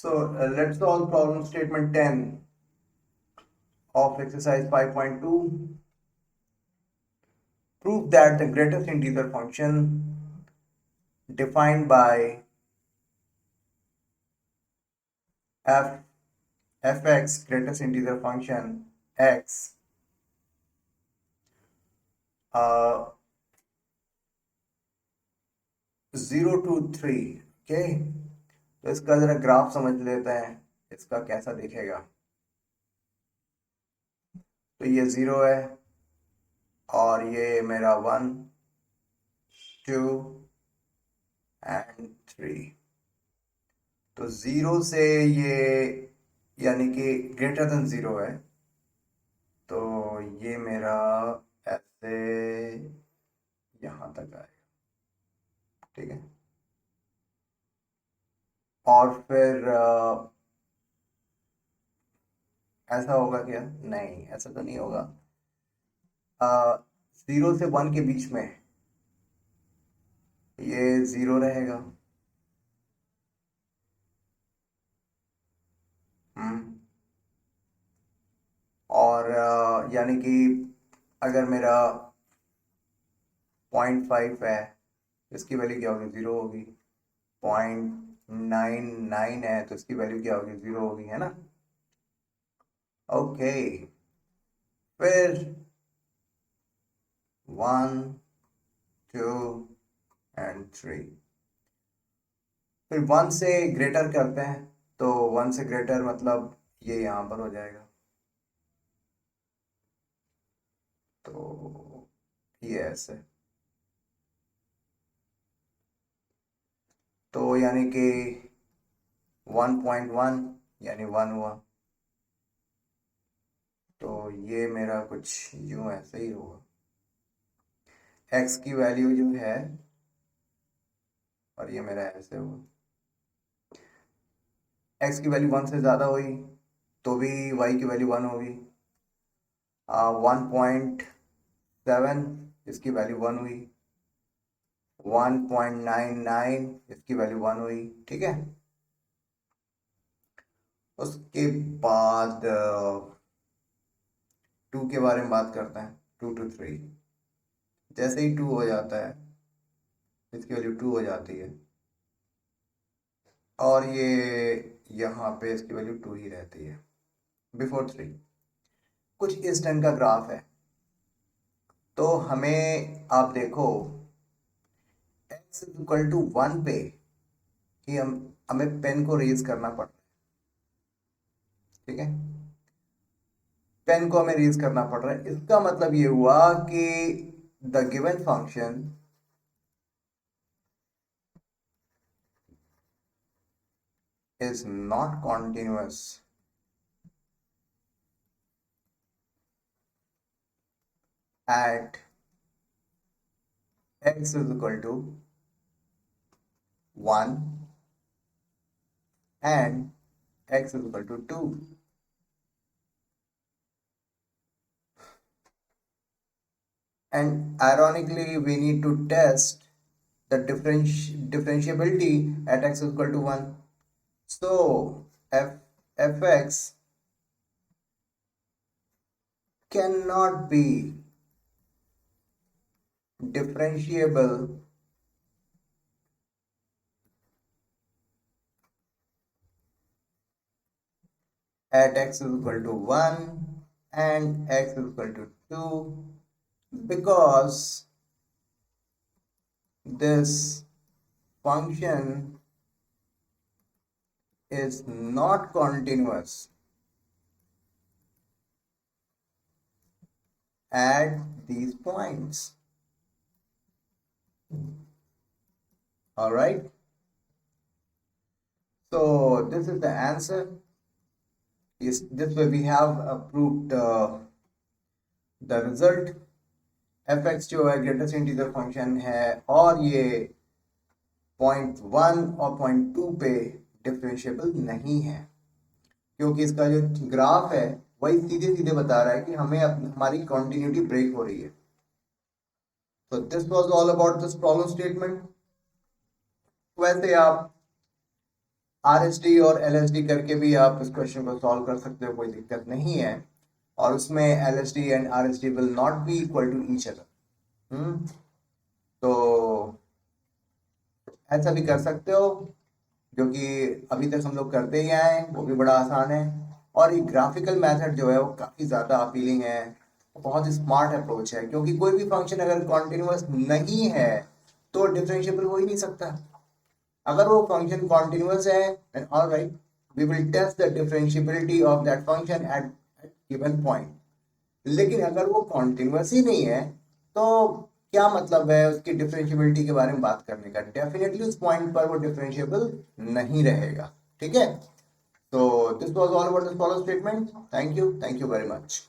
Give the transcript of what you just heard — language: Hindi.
Let's solve problem statement 10 of exercise 5.2. Prove that the greatest integer function defined by fx, greatest integer function x, uh, 0 to 3. Okay, तो इसका जरा ग्राफ समझ लेते हैं, इसका कैसा दिखेगा। तो ये 0 है और ये मेरा 1, 2 एंड 3। तो 0 से ये यानी कि ग्रेटर देन 0 है, तो ये मेरा ऐसे यहाँ तक आएगा। ठीक है, और फिर ऐसा होगा क्या? नहीं, ऐसा तो नहीं होगा। 0 से 1 के बीच में ये 0 रहेगा। और यानी कि अगर मेरा 0.5 है, इसकी वैल्यू क्या होगी? 0 होगी। 0.99 है तो इसकी वैल्यू क्या होगी? 0 होगी, है ना। ओके, फिर 1, 2 एंड 3। फिर 1 से ग्रेटर करते हैं, तो 1 से ग्रेटर मतलब ये यहाँ पर हो जाएगा। तो ये ऐसे, तो यानी कि 1.1 यानी 1 हुआ। तो ये मेरा कुछ यूं ऐसे ही होगा। x की वैल्यू जो है, और ये मेरा ऐसे होगा। x की वैल्यू 1 से ज़्यादा हुई तो भी y की वैल्यू 1 होगी। 1.7 इसकी वैल्यू 1 हुई। 1.99 इसकी वैल्यू 1 हुई। ठीक है, उसके बाद 2 के बारे में बात करते हैं। 2 to 3, जैसे ही 2 हो जाता है इसकी वैल्यू 2 हो जाती है, और ये यहाँ पे इसकी वैल्यू 2 ही रहती है बिफोर 3। कुछ इस टर्न का ग्राफ है। तो हमें आप देखो x इक्वल टू 1 पे कि हमें पेन को रेज करना पड़ता है। ठीक है, पेन को हमें रेज करना पड़ रहा है। इसका मतलब ये हुआ कि the given function is not continuous at x is equal to 1 and x is equal to 2. And ironically, we need to test the differentiability at x is equal to 1. So fx cannot be differentiable at x is equal to 1 and x is equal to 2, because this function is not continuous at these points. All right, so this is the answer. This way we have proved the result. fx जो है ग्रेटेस्ट इंटीजर फंक्शन है, और ये 0.1 और 0.2 पे डिफरेंशिएबल नहीं है, क्योंकि इसका जो ग्राफ है वही सीधे सीधे बता रहा है कि हमें हमारी कॉन्टिन्यूटी ब्रेक हो रही है। तो this was all about this problem statement. वैसे आप RSD और LSD करके भी आप इस क्वेश्चन को सॉल्व कर सकते हो, कोई दिक्कत नहीं है। और उसमें LSD and RSD will not be equal to each other. तो ऐसा भी कर सकते हो, जो कि अभी तक हम लोग करते ही आए हैं, वो भी बड़ा आसान है। और ये ग्राफिकल मेथड जो है वो काफ़ी ज़्यादा अपीलिंग है, बहुत स्मार्ट अप्रोच है, क्योंकि कोई भी फंक्शन अगर कॉन्टिन्यूस नहीं है तो डिफरेंशिएबल हो ही नहीं सकता। अगर वो फंक्शन कॉन्टिन्यूस है then all right, we will test the differentiability of that function at given point। लेकिन अगर वो कॉन्टिन्यूस ही नहीं है तो क्या मतलब है उसकी डिफरेंशिएबिलिटी के बारे में बात करने का? डेफिनेटली उस पॉइंट पर वो डिफरेंशिएबल नहीं रहेगा। ठीक है, तो this was all about this follow statement. Thank you very much.